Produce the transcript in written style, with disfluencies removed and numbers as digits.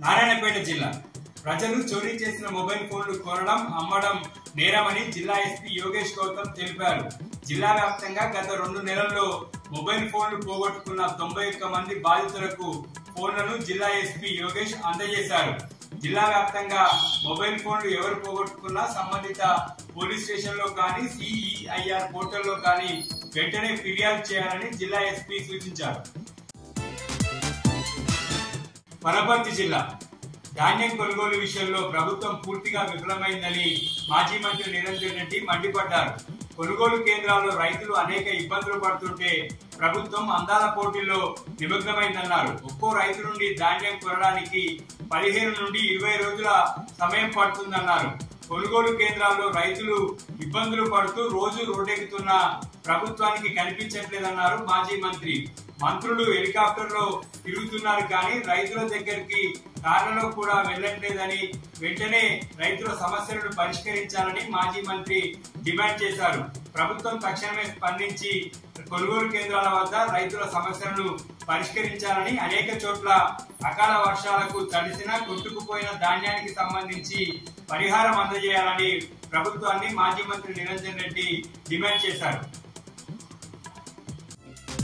నారాయణపేట జిల్లా ప్రజలు చోరీ చేసిన మొబైల్ ఫోన్లు కొనడం అమ్మడం నేరమని జిల్లా ఎస్పీ యోగేష్ గౌతమ్ తెలిపారు. జిల్లా వ్యాప్తంగా గత 2 నెలల్లో మొబైల్ ఫోన్లు పోగొట్టుకున్న 91 మంది బాధితులకు ఫోన్లను జిల్లా ఎస్పీ యోగేష్ అందజేశారు. జిల్లా వ్యాప్తంగా మొబైల్ ఫోన్లు ఎవరు పోగొట్టుకున్నా సంబంధిత పోలీస్ స్టేషన్ లో కానీ సిఈఐఆర్ పోర్టల్లో కానీ వెంటనే ఫిర్యాదు చేయాలని జిల్లా ఎస్పీ సూచించారు. వనపర్తి జిల్లా ధాన్యం కొనుగోలు విషయంలో ప్రభుత్వం పూర్తిగా విఫలమైందని మాజీ మంత్రి నిరంజన్ రెడ్డి మండిపడ్డారు. కొనుగోలు కేంద్రాల్లో రైతులు అనేక ఇబ్బందులు పడుతుంటే ప్రభుత్వం అందాల పోటీల్లో నిమగ్నమైందన్నారు. ఒక్కో రైతు నుండి ధాన్యం కొనడానికి 15 నుండి 20 రోజుల సమయం పడుతుందన్నారు. కొనుగోలు కేంద్రాల్లో రైతులు ఇబ్బందులు పడుతూ రోజు రోడ్డెక్కుతున్న ప్రభుత్వానికి కనిపించట్లేదన్నారు మాజీ మంత్రి. మంత్రులు హెలికాప్టర్లో తిరుగుతున్నారు కానీ రైతుల దగ్గరికి కార్లలో కూడా వెళ్లట్లేదని, వెంటనే రైతుల సమస్యలను పరిష్కరించాలని మాజీ మంత్రి డిమాండ్ చేశారు. ప్రభుత్వం తక్షణమే స్పందించి కొనుగోలు కేంద్రాల వద్ద రైతుల సమస్యలను పరిష్కరించాలని, అనేక చోట్ల అకాల వర్షాలకు తడిసిన కొట్టుకుపోయిన ధాన్యానికి సంబంధించి పరిహారం అందజేయాలని ప్రభుత్వాన్ని మాజీ మంత్రి నిరంజన్ రెడ్డి డిమాండ్ చేశారు.